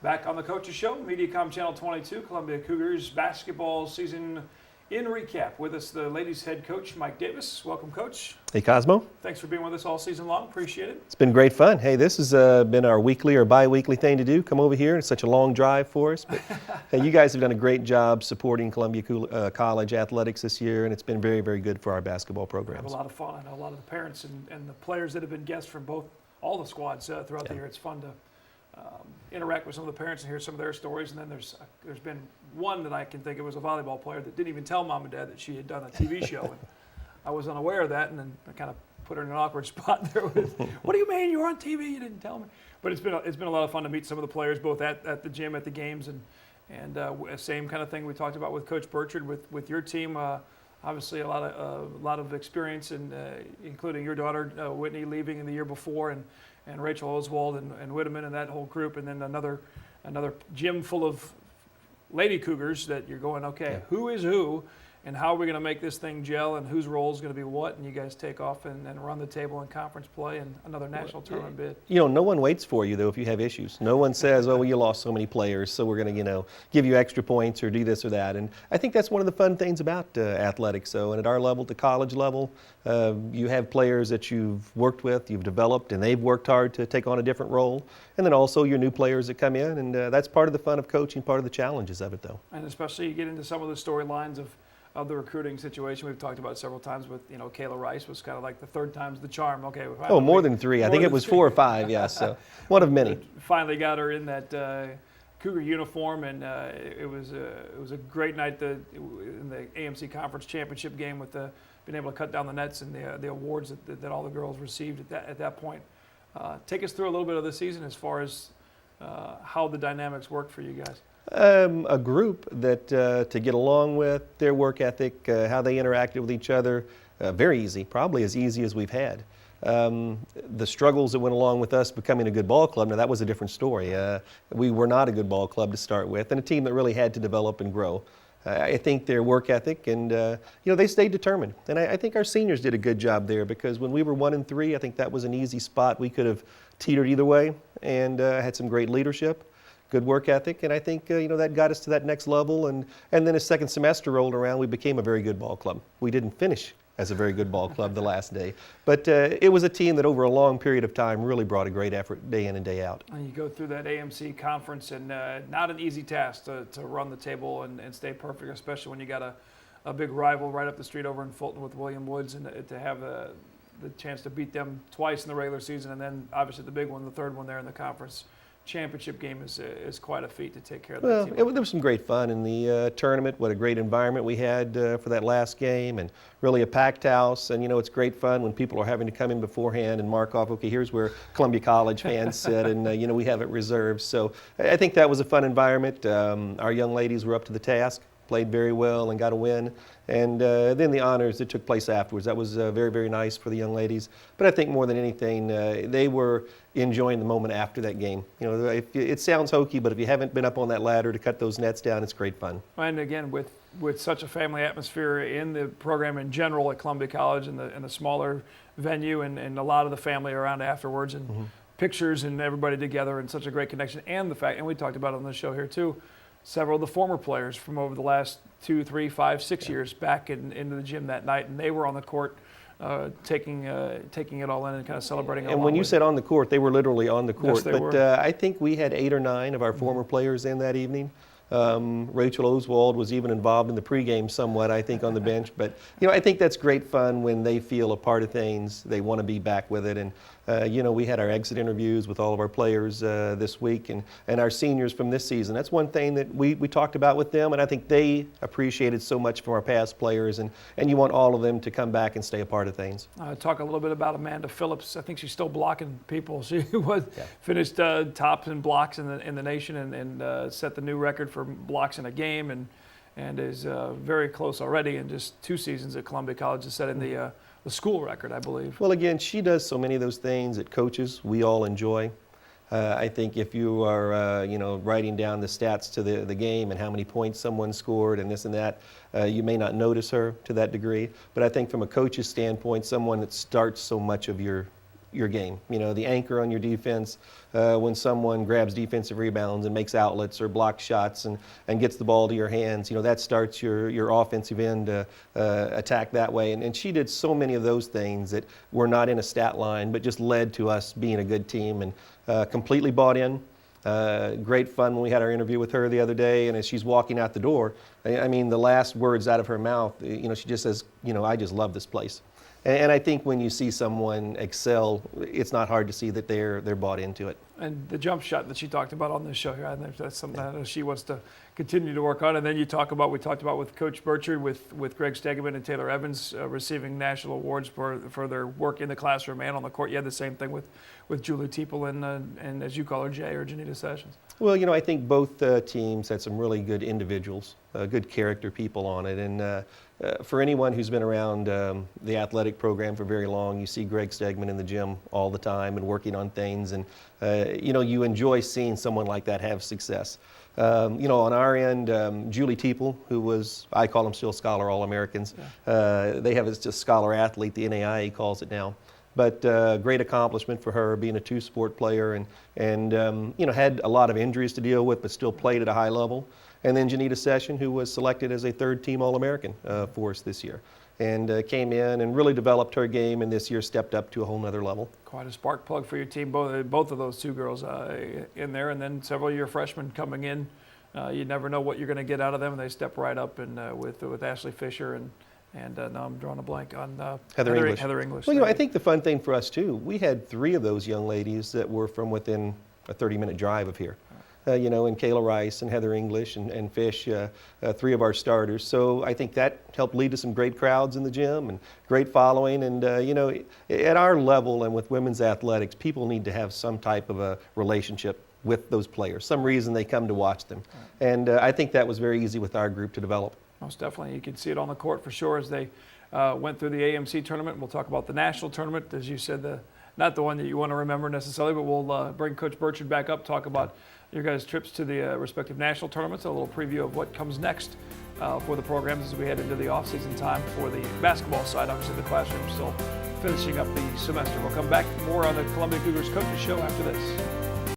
Back on the Coaches Show, Mediacom Channel 22, Columbia Cougars basketball season in recap. With us, the ladies' head coach, Mike Davis. Welcome, Coach. Hey, Cosmo. Thanks for being with us all season long. Appreciate it. It's been great fun. Hey, this has been our weekly or bi-weekly thing to do. Come over here. It's such a long drive for us. But hey, you guys have done a great job supporting Columbia College athletics this year, and it's been very, very good for our basketball We programs. have a lot of fun. I know a lot of the parents and the players that have been guests from all the squads throughout the year. It's fun to interact with some of the parents and hear some of their stories. And then there's been one that I can think of was a volleyball player that didn't even tell mom and dad that she had done a TV show. And I was unaware of that, and then I kind of put her in an awkward spot there with, what do you mean you were on TV? You didn't tell me. But it's been a lot of fun to meet some of the players, both at the gym, at the games, and same kind of thing we talked about with Coach Burchard with your team. Obviously, a lot of experience, and including your daughter Whitney leaving in the year before, and Rachel Oswald and Whitteman and that whole group, and then another gym full of lady Cougars that you're going, okay, who is who, and how are we going to make this thing gel, and whose role is going to be what, and you guys take off and run the table in conference play and another national tournament bid. You know, no one waits for you, though, if you have issues. No one says, oh, well, you lost so many players, so we're going to, give you extra points or do this or that. And I think that's one of the fun things about athletics. So, and at our level, the college level, you have players that you've worked with, you've developed, and they've worked hard to take on a different role. And then also your new players that come in, and that's part of the fun of coaching, part of the challenges of it, though. And especially you get into some of the storylines of the recruiting situation we've talked about several times with, Kayla Rice was kind of like the third time's the charm. Okay. Oh, more than three. I think it was 4 or 5, yes. So one of many. Finally got her in that Cougar uniform, and it was a great night in the AMC Conference Championship game with being able to cut down the nets and the awards that all the girls received at that point. Take us through a little bit of the season as far as how the dynamics worked for you guys. A group that to get along with, their work ethic, how they interacted with each other, very easy, probably as easy as we've had. The struggles that went along with us becoming a good ball club, now that was a different story. We were not a good ball club to start with, and a team that really had to develop and grow. I think their work ethic and, they stayed determined. And I think our seniors did a good job there, because when we were 1-3, I think that was an easy spot. We could have teetered either way, and had some great leadership, good work ethic, and I think that got us to that next level. And then as second semester rolled around, we became a very good ball club. We didn't finish as a very good ball club the last day, but it was a team that over a long period of time really brought a great effort day in and day out. And you go through that AMC conference, and not an easy task to run the table and stay perfect, especially when you got a big rival right up the street over in Fulton with William Woods, and to have the chance to beat them twice in the regular season, and then obviously the big one, the third one there in the conference championship game is quite a feat to take care of that team. There was some great fun in the tournament. What a great environment we had for that last game, and really a packed house. And it's great fun when people are having to come in beforehand and mark off, okay, here's where Columbia College fans sit, and we have it reserved. So I think that was a fun environment. Our young ladies were up to the task, played very well and got a win. And then the honors that took place afterwards, that was very, very nice for the young ladies. But I think more than anything, they were enjoying the moment after that game. It sounds hokey, but if you haven't been up on that ladder to cut those nets down, it's great fun. And again, with such a family atmosphere in the program in general at Columbia College, and the smaller venue, and a lot of the family around afterwards, and pictures and everybody together, and such a great connection. And the fact, and we talked about it on the show here too, several of the former players from over the last 2, 3, 5, 6 years back into the gym that night, and they were on the court taking it all in and kind of celebrating. And when you said on the court, they were literally on the court. Yes, they but were. I think we had 8 or 9 of our former players in that evening. Rachel Oswald was even involved in the pregame somewhat, I think, on the bench. But, I think that's great fun when they feel a part of things. They want to be back with it. And, we had our exit interviews with all of our players this week, and our seniors from this season. That's one thing that we talked about with them, and I think they appreciated so much from our past players. And you want all of them to come back and stay a part of things. Talk a little bit about Amanda Phillips. I think she's still blocking people. She finished top in blocks in the nation, and set the new record for blocks in a game, and is very close already in just 2 seasons at Columbia College to setting the school record, I believe. Well, again, she does so many of those things that coaches, we all enjoy. I think if you are, writing down the stats to the game and how many points someone scored and this and that, you may not notice her to that degree. But I think from a coach's standpoint, someone that starts so much of your your game. You know, the anchor on your defense, when someone grabs defensive rebounds and makes outlets or blocks shots and gets the ball to your hands, you know, that starts your offensive end attack that way. And she did so many of those things that were not in a stat line, but just led to us being a good team, and completely bought in. Great fun when we had our interview with her the other day, and as she's walking out the door, I mean, the last words out of her mouth, you know, she just says, you know, I just love this place. And I think when you see someone excel, it's not hard to see that they're bought into it. And the jump shot that she talked about on this show here, I think that's something that she wants to continue to work on. And then we talked about with Coach Burchard, with Greg Stegeman and Taylor Evans receiving national awards for their work in the classroom and on the court. You had the same thing with Julie Teeple and as you call her, Jay, or Janita Sessions. Well, you know, I think both teams had some really good individuals, good character people on it. And for anyone who's been around the athletic program for very long, you see Greg Stegman in the gym all the time and working on things. And, you know, you enjoy seeing someone like that have success. You know, on our end, Julie Teeple, who was, I call them still Scholar All-Americans. Yeah. They have a Scholar Athlete, the NAIA calls it now. But great accomplishment for her, being a two-sport player, and you know, had a lot of injuries to deal with, but still played at a high level. And then Janita Session, who was selected as a third-team All-American for us this year, and came in and really developed her game, and this year stepped up to a whole nother level. Quite a spark plug for your team, both of those two girls in there, and then several of your freshmen coming in. You never know what you're going to get out of them, and they step right up, and with Ashley Fisher and now I'm drawing a blank on Heather English. Heather English. Well, you know, I think the fun thing for us too, we had 3 of those young ladies that were from within a 30-minute drive of here. You know, and Kayla Rice and Heather English and Fish, 3 of our starters. So I think that helped lead to some great crowds in the gym and great following. And, you know, at our level and with women's athletics, people need to have some type of a relationship with those players, some reason they come to watch them. And I think that was very easy with our group to develop. Most definitely. You can see it on the court for sure as they went through the AMC tournament. We'll talk about the national tournament, as you said, not the one that you want to remember necessarily, but we'll bring Coach Burchard back up, talk about your guys' trips to the respective national tournaments, a little preview of what comes next for the programs as we head into the off-season time for the basketball side. Obviously, the classroom still finishing up the semester. We'll come back more on the Columbia Cougars Coaches Show after this.